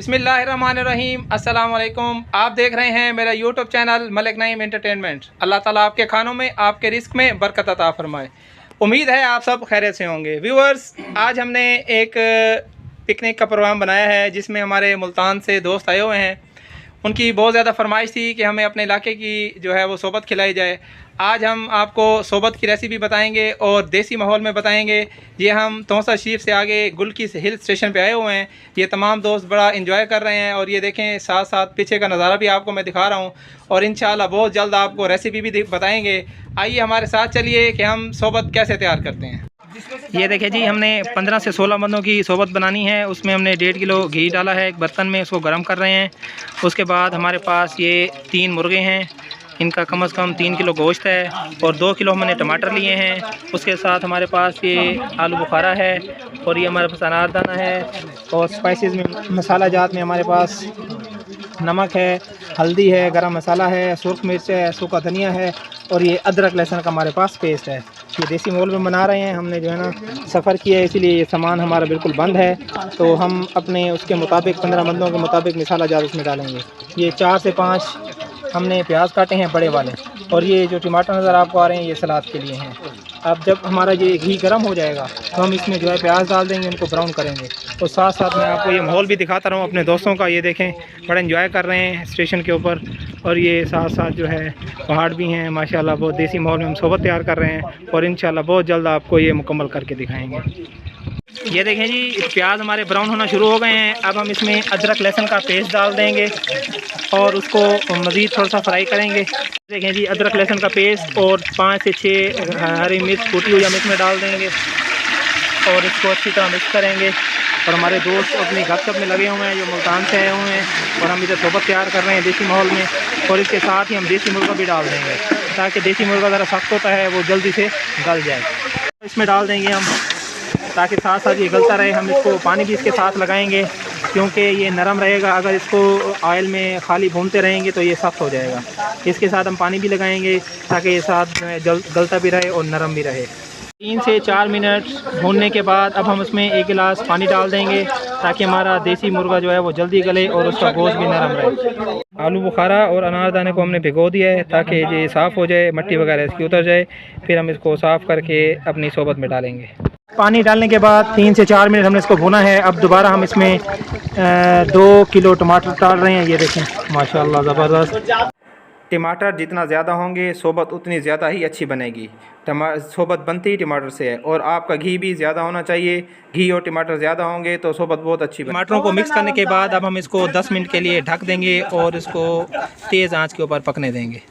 बिस्मिल्लाहिर्रहमानिर्रहीम। अस्सलाम वालेकुम। आप देख रहे हैं मेरा YouTube channel Malik Naeem entertainment. अल्लाह ताला आपके खानों में, आपके रिस्क में बरकत अता फरमाए। उम्मीद है आप सब खैरियत से होंगे। व्यूअर्स, आज हमने एक पिकनिक का प्रोग्राम बनाया है जिसमें हमारे मुल्तान से दोस्त आए हुए हैं। उनकी बहुत ज़्यादा फरमाइश थी कि हमें अपने इलाके की जो है वो सोबत खिलाई जाए। आज हम आपको सोबत की रेसिपी बताएंगे और देसी माहौल में बताएंगे। ये हम तौसा शरीफ से आगे गुलकी से हिल स्टेशन पे आए हुए हैं। ये तमाम दोस्त बड़ा एंजॉय कर रहे हैं और ये देखें साथ साथ पीछे का नज़ारा भी आपको मैं दिखा रहा हूँ और इंशाल्लाह बहुत जल्द आपको रेसिपी भी बताएँगे। आइए हमारे साथ चलिए कि हम सोबत कैसे तैयार करते हैं। ये देखिए जी, हमने 15 से 16 बंदों की सोबत बनानी है। उसमें हमने 1.5 किलो घी डाला है एक बर्तन में, उसको गर्म कर रहे हैं। उसके बाद हमारे पास ये 3 मुर्गे हैं, इनका कम से कम 3 किलो गोश्त है और 2 किलो हमने टमाटर लिए हैं। उसके साथ हमारे पास ये आलू बुखारा है और ये हमारे पास अनारदाना है और स्पाइसेस में मसाला जात में हमारे पास नमक है, हल्दी है, गरम मसाला है, सुर्ख मिर्च है, सूखा धनिया है और ये अदरक लहसुन का हमारे पास पेस्ट है। ये देसी माहौल में बना रहे हैं। हमने जो है ना सफ़र किया है, इसीलिए ये सामान हमारा बिल्कुल बंद है। तो हम अपने उसके मुताबिक 15 बंदों के मुताबिक मसाला जात उसमें डालेंगे। ये 4 से 5 हमने प्याज काटे हैं बड़े वाले और ये जो टमाटर नज़र आपको आ रहे हैं ये सलाद के लिए हैं। अब जब हमारा ये घी गर्म हो जाएगा तो हम इसमें जो है प्याज डाल देंगे, उनको ब्राउन करेंगे। और साथ साथ मैं आपको ये माहौल भी दिखाता रहूँ अपने दोस्तों का। ये देखें बड़ा एंजॉय कर रहे हैं स्टेशन के ऊपर और ये साथ साथ जो है पहाड़ भी हैं माशाल्लाह। बहुत देसी माहौल में हम सोबत तैयार कर रहे हैं और इंशाल्लाह बहुत जल्द आपको ये मुकम्मल करके दिखाएँगे। ये देखें जी, प्याज हमारे ब्राउन होना शुरू हो गए हैं। अब हम इसमें अदरक लहसुन का पेस्ट डाल देंगे और उसको मज़ीद थोड़ा सा फ्राई करेंगे। देखें जी, अदरक लहसुन का पेस्ट और 5 से 6 हरी मिर्च कूटी हुई हम इसमें डाल देंगे और इसको अच्छी तरह मिक्स करेंगे। और हमारे दोस्त अपनी गपशप में लगे हुए हैं जो मुल्तान से आए हुए हैं और हम इधर सोबत तैयार कर रहे हैं देसी माहौल में। और इसके साथ ही हम देसी मुर्गा भी डाल देंगे ताकि देसी मुर्गा ज़रा सख्त होता है वो जल्दी से गल जाए। इसमें डाल देंगे हम ताकि साथ साथ ये गलता रहे। हम इसको पानी भी इसके साथ लगाएंगे क्योंकि ये नरम रहेगा। अगर इसको ऑयल में खाली भूनते रहेंगे तो ये सख्त हो जाएगा। इसके साथ हम पानी भी लगाएंगे ताकि ये साथ गलता भी रहे और नरम भी रहे। 3 से 4 मिनट भूनने के बाद अब हम उसमें 1 गिलास पानी डाल देंगे ताकि हमारा देसी मुर्गा जो है वो जल्दी गले और उसका गोश्त भी नरम रहे। आलू बुखारा और अनारदाने को हमने भिगो दिया है ताकि ये साफ़ हो जाए, मट्टी वगैरह इसकी उतर जाए। फिर हम इसको साफ़ करके अपनी सोबत में डालेंगे। पानी डालने के बाद 3 से 4 मिनट हमने इसको भुना है। अब दोबारा हम इसमें 2 किलो टमाटर डाल रहे हैं। ये देखें माशाल्लाह ज़बरदस्त। टमाटर जितना ज़्यादा होंगे सोबत उतनी ज़्यादा ही अच्छी बनेगी। सोबत बनती ही टमाटर से है और आपका घी भी ज़्यादा होना चाहिए। घी और टमाटर ज़्यादा होंगे तो सोबत बहुत अच्छी बनेगी। टमाटरों को मिक्स करने के बाद अब हम इसको 10 मिनट के लिए ढक देंगे और इसको तेज़ आंच के ऊपर पकने देंगे।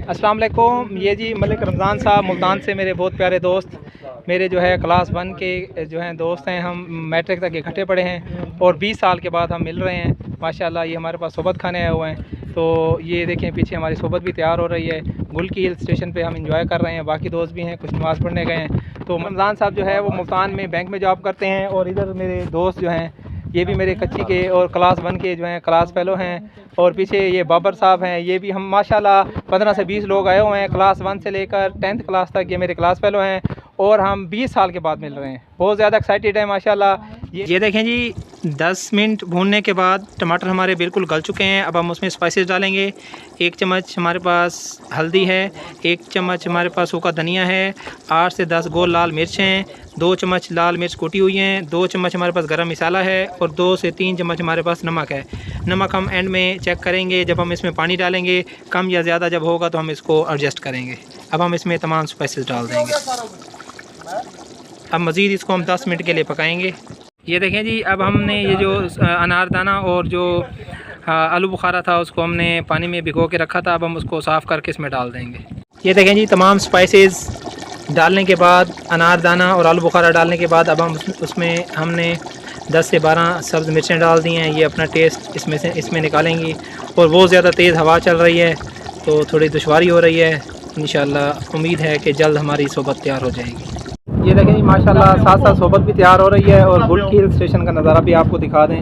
अस्सलाम वालेकुम। ये जी मलिक रमज़ान साहब मुल्तान से मेरे बहुत प्यारे दोस्त, मेरे जो है क्लास 1 के जो हैं दोस्त हैं। हम मैट्रिक तक इकट्ठे पढ़े हैं और 20 साल के बाद हम मिल रहे हैं माशाल्लाह। ये हमारे पास सोबत खाने आए हुए हैं। तो ये देखें पीछे हमारी सोबत भी तैयार हो रही है। गुलकी हिल स्टेशन पे हम एंजॉय कर रहे हैं। बाकी दोस्त भी हैं, कुछ नमाज़ पढ़ने गए हैं। तो रमज़ान साहब जो है वो मुल्तान में बैंक में जॉब करते हैं और इधर मेरे दोस्त जो हैं ये भी मेरे कच्ची के और क्लास 1 के जो हैं क्लास फेलो हैं। और पीछे ये बाबर साहब हैं, ये भी हम माशाल्लाह 15 से 20 लोग आए हुए हैं। क्लास 1 से लेकर 10th क्लास तक ये मेरे क्लास फेलो हैं और हम 20 साल के बाद मिल रहे हैं। बहुत ज़्यादा एक्साइटेड है माशाल्लाह। ये देखें जी, 10 मिनट भूनने के बाद टमाटर हमारे बिल्कुल गल चुके हैं। अब हम उसमें स्पाइसेस डालेंगे। 1 चम्मच हमारे पास हल्दी है, 1 चम्मच हमारे पास सूखा धनिया है, 8 से 10 गोल लाल मिर्च हैं, 2 चम्मच लाल मिर्च कूटी हुई हैं, 2 चम्मच हमारे पास गरम मसाला है और 2 से 3 चम्मच हमारे पास नमक है। नमक हम एंड में चेक करेंगे जब हम इसमें पानी डालेंगे। कम या ज़्यादा जब होगा तो हम इसको एडजस्ट करेंगे। अब हम इसमें तमाम स्पाइसेस डाल देंगे। अब मज़ीद इसको हम 10 मिनट के लिए पकाएंगे। ये देखें जी, अब हमने ये जो अनारदाना और जो आलू बुखारा था उसको हमने पानी में भिगो के रखा था। अब हम उसको साफ़ करके इसमें डाल देंगे। ये देखें जी, तमाम स्पाइसेस डालने के बाद, अनारदाना और आलू बुखारा डालने के बाद अब हम उसमें हमने 10 से 12 सब्ज़ मिर्चें डाल दी हैं। ये अपना टेस्ट इसमें निकालेंगी और बहुत ज़्यादा तेज़ हवा चल रही है तो थोड़ी दुश्वारी हो रही है। इंशाल्लाह उम्मीद है कि जल्द हमारी सोबत तैयार हो जाएगी। ये देखें जी माशाल्लाह साथ साथ सोबत भी तैयार हो रही है और गुलकी हिल स्टेशन का नज़ारा भी आपको दिखा दें।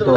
2.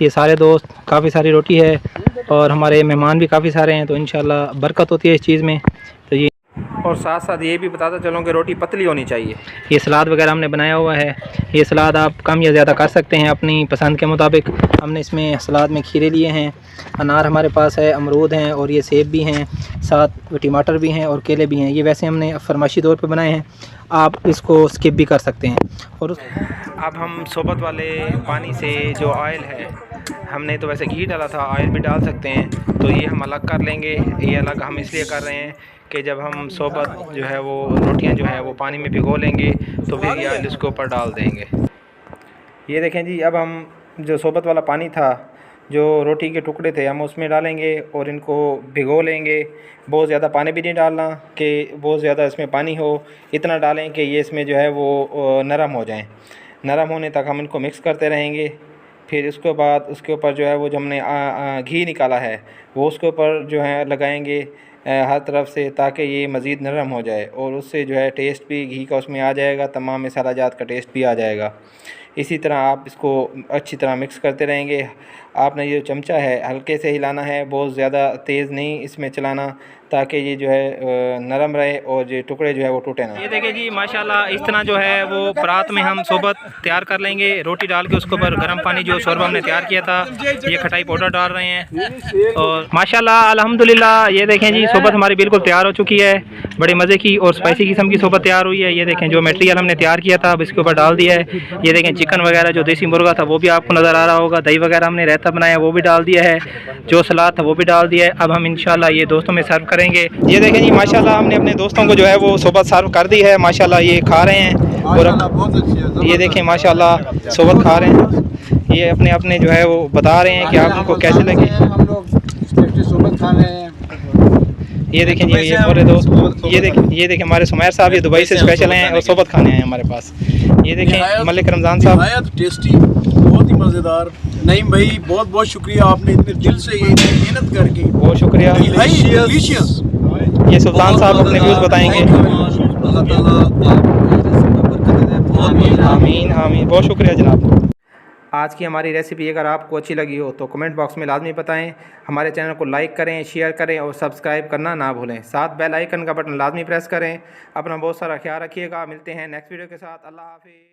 ये सारे दोस्त, काफ़ी सारी रोटी है और हमारे मेहमान भी काफ़ी सारे हैं, तो इंशाल्लाह बरकत होती है इस चीज़ में। तो ये और साथ साथ ये भी बताता चलूँ कि रोटी पतली होनी चाहिए। ये सलाद वगैरह हमने बनाया हुआ है। ये सलाद आप कम या ज़्यादा कर सकते हैं अपनी पसंद के मुताबिक। हमने इसमें सलाद में खीरे लिए हैं, अनार हमारे पास है, अमरूद हैं और ये सेब भी हैं, साथ टमाटर भी हैं और केले भी हैं। ये वैसे हमने फरमाइशी तौर पे बनाए हैं, आप इसको स्किप भी कर सकते हैं। और अब हम सोबत वाले पानी से जो ऑयल है, हमने तो वैसे घी डाला था, ऑयल भी डाल सकते हैं, तो ये हम अलग कर लेंगे। ये अलग हम इसलिए कर रहे हैं कि जब हम सोबत जो है वो रोटियां जो है वो पानी में भिगो लेंगे तो फिर ये ऑयल इसके ऊपर डाल देंगे। ये देखें जी, अब हम जो सोबत वाला पानी था, जो रोटी के टुकड़े थे, हम उसमें डालेंगे और इनको भिगो लेंगे। बहुत ज़्यादा पानी भी नहीं डालना कि बहुत ज़्यादा इसमें पानी हो, इतना डालें कि ये इसमें जो है वो नरम हो जाएं। नरम होने तक हम इनको मिक्स करते रहेंगे। फिर इसके बाद उसके ऊपर जो है वो जो हमने घी निकाला है वो उसके ऊपर जो है लगाएंगे हर तरफ से, ताकि ये मज़ीद नरम हो जाए और उससे जो है टेस्ट भी घी का उसमें आ जाएगा, तमाम मसाला जात का टेस्ट भी आ जाएगा। इसी तरह आप इसको अच्छी तरह मिक्स करते रहेंगे। आपने ये चमचा है हल्के से हिलाना है, बहुत ज़्यादा तेज़ नहीं इसमें चलाना, ताकि ये जो है नरम रहे और ये टुकड़े जो है वो टूटे ना। ये देखिए जी, माशाल्लाह इस तरह जो है वो परात में हम सोबत तैयार कर लेंगे। रोटी डाल के उसके ऊपर गर्म पानी जो शोरबा हमने तैयार किया था, ये खटाई पाउडर डाल रहे हैं और माशाल्लाह अल्हम्दुलिल्लाह ये देखें जी, सोबत हमारी बिल्कुल तैयार हो चुकी है। बड़े मज़े की और स्पाइसी किस्म की सोबत तैयार हुई है। ये देखें जो मटेरियल हमने तैयार किया था अब इसके ऊपर डाल दिया है। ये देखें चिकन वगैरह जो देसी मुर्गा था वो भी आपको नज़र आ रहा होगा, दही वगैरह हमने रायता बनाया वो भी डाल दिया है, जो सलाद था वो भी डाल दिया है। अब हम इंशाल्लाह ये दोस्तों में सर्व करेंगे। ये देखें जी, माशाल्लाह हमने अपने दोस्तों को जो है वो सोबत सर्व कर दी है। माशाल्लाह ये खा रहे हैं और ये देखें माशाल्लाह सोबत खा रहे हैं। ये अपने अपने जो है वो बता रहे हैं कि आप उनको कैसे लगे। हम लोग सोबत खा रहे हैं। ये देखें जी, ये हमारे दोस्त, ये देखें हमारे सुमैर साहब, ये दुबई से स्पेशल हैं और सोबत खाने आए हैं हमारे पास। ये देखें मलिक रमज़ान साहब, टेस्टी, बहुत ही मज़ेदार। नईम भाई बहुत बहुत शुक्रिया, आपने इतने दिल से ये मेहनत करके, बहुत शुक्रिया। डिलीशियस। ये सुल्तान साहब अपने व्यूज़ बताएंगे। अल्लाह ताला आमीन आमीन, बहुत शुक्रिया जनाब। आज की हमारी रेसिपी अगर आपको अच्छी लगी हो तो कमेंट बॉक्स में लाजमी बताएं। हमारे चैनल को लाइक करें, शेयर करें और सब्सक्राइब करना ना भूलें। साथ बेल आइकन का बटन लाजमी प्रेस करें। अपना बहुत सारा ख्याल रखिएगा। मिलते हैं नेक्स्ट वीडियो के साथ। अल्लाह हाफिज़।